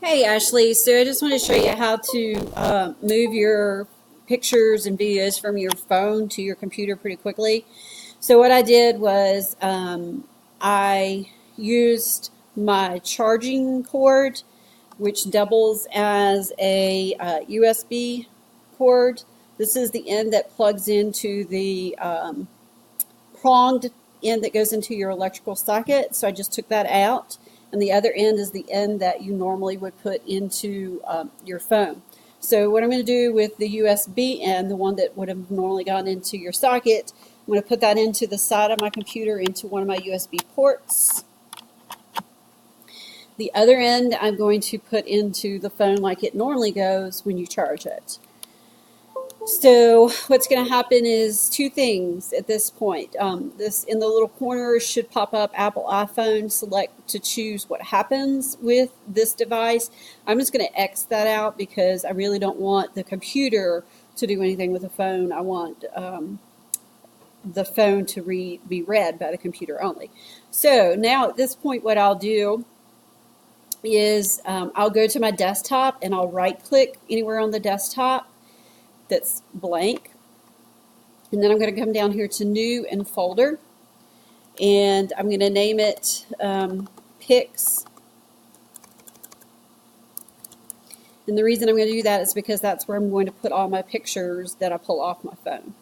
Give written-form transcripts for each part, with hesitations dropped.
Hey Ashley, so I just want to show you how to move your pictures and videos from your phone to your computer pretty quickly. So what I did was I used my charging cord, which doubles as a USB cord. This is the end that plugs into the pronged end that goes into your electrical socket. So I just took that out. And the other end is the end that you normally would put into your phone. So what I'm going to do with the USB end, the one that would have normally gone into your socket, I'm going to put that into the side of my computer into one of my USB ports. The other end I'm going to put into the phone like it normally goes when you charge it. So what's going to happen is two things at this point. This in the little corner should pop up Apple iPhone. Select to choose what happens with this device. I'm just going to X that out because I really don't want the computer to do anything with the phone. I want the phone to be read by the computer only. So now at this point what I'll do is I'll go to my desktop and I'll right click anywhere on the desktop that's blank, and then I'm going to come down here to new and folder, and I'm going to name it pics. And the reason I'm going to do that is because that's where I'm going to put all my pictures that I pull off my phone.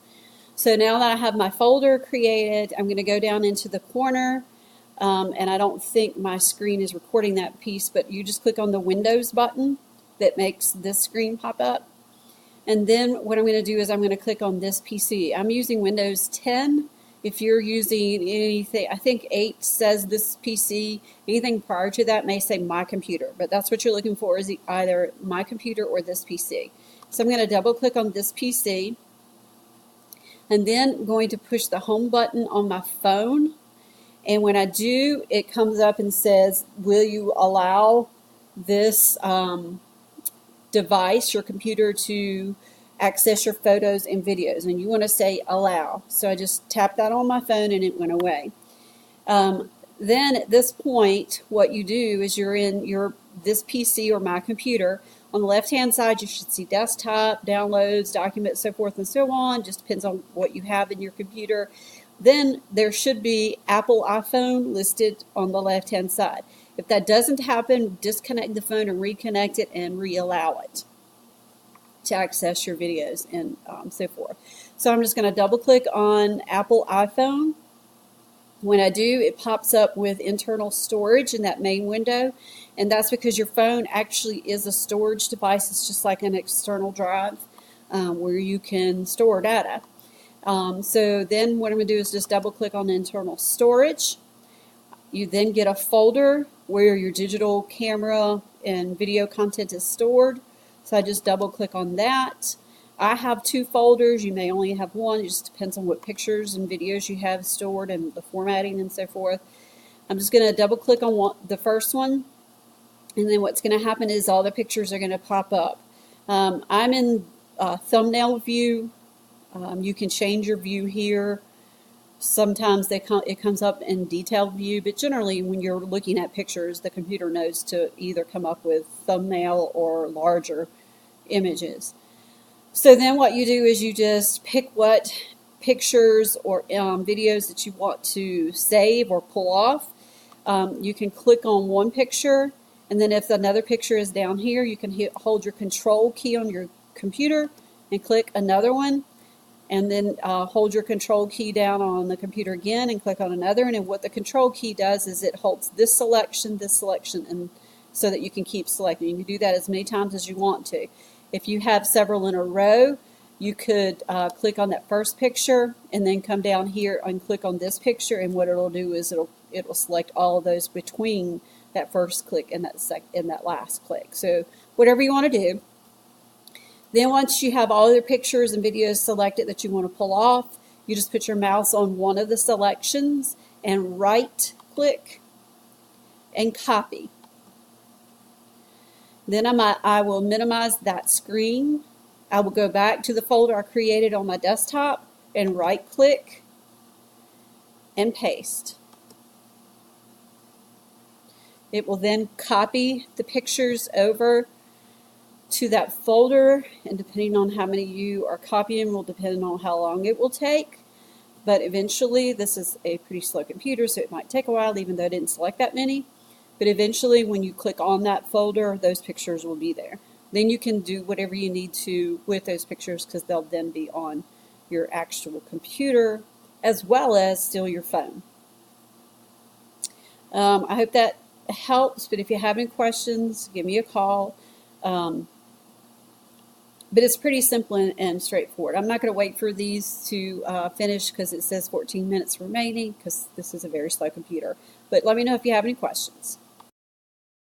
So now that I have my folder created, I'm going to go down into the corner, and I don't think my screen is recording that piece, but you just click on the Windows button that makes this screen pop up. And then what I'm going to do is I'm going to click on this PC. I'm using Windows 10. If you're using anything, I think 8 says this PC. Anything prior to that may say my computer, but that's what you're looking for, is either my computer or this PC. So I'm going to double click on this PC, and then I'm going to push the home button on my phone. And when I do, it comes up and says, will you allow this device, your computer, to access your photos and videos, and you want to say allow. So I just tapped that on my phone and it went away. Then at this point what you do is you're in this PC or my computer. On the left hand side you should see desktop, downloads, documents, so forth and so on. Just depends on what you have in your computer. Then there should be Apple iPhone listed on the left hand side. If that doesn't happen, disconnect the phone and reconnect it and re-allow it to access your videos and so forth. So I'm just going to double click on Apple iPhone. When I do, it pops up with internal storage in that main window, and that's because your phone actually is a storage device. It's just like an external drive where you can store data. So then what I'm going to do is just double click on internal storage. You then get a folder where your digital camera and video content is stored. So I just double click on that. I have 2 folders. You may only have one. It just depends on what pictures and videos you have stored and the formatting and so forth. I'm just going to double click on the first one, and then what's going to happen is all the pictures are going to pop up. I'm in thumbnail view. You can change your view here. Sometimes it comes up in detailed view, but generally when you're looking at pictures, the computer knows to either come up with thumbnail or larger images. So then what you do is you just pick what pictures or videos that you want to save or pull off. You can click on one picture, and then if another picture is down here, you can hold your control key on your computer and click another one. And then hold your control key down on the computer again and click on another. And what the control key does is it holds this selection, and so that you can keep selecting. You can do that as many times as you want to. If you have several in a row, you could click on that first picture and then come down here and click on this picture. And what it'll do is it'll select all of those between that first click and that last click. So whatever you want to do. Then once you have all your pictures and videos selected that you want to pull off, you just put your mouse on one of the selections and right click and copy. Then I will minimize that screen. I will go back to the folder I created on my desktop and right click and paste. It will then copy the pictures over to that folder, and depending on how many you are copying will depend on how long it will take. But eventually, this is a pretty slow computer, so it might take a while, even though I didn't select that many. But eventually, when you click on that folder, those pictures will be there. Then you can do whatever you need to with those pictures, because they'll then be on your actual computer as well as still your phone. I hope that helps, but if you have any questions, give me a call. But it's pretty simple and straightforward. I'm not going to wait for these to finish because it says 14 minutes remaining, because this is a very slow computer. But let me know if you have any questions.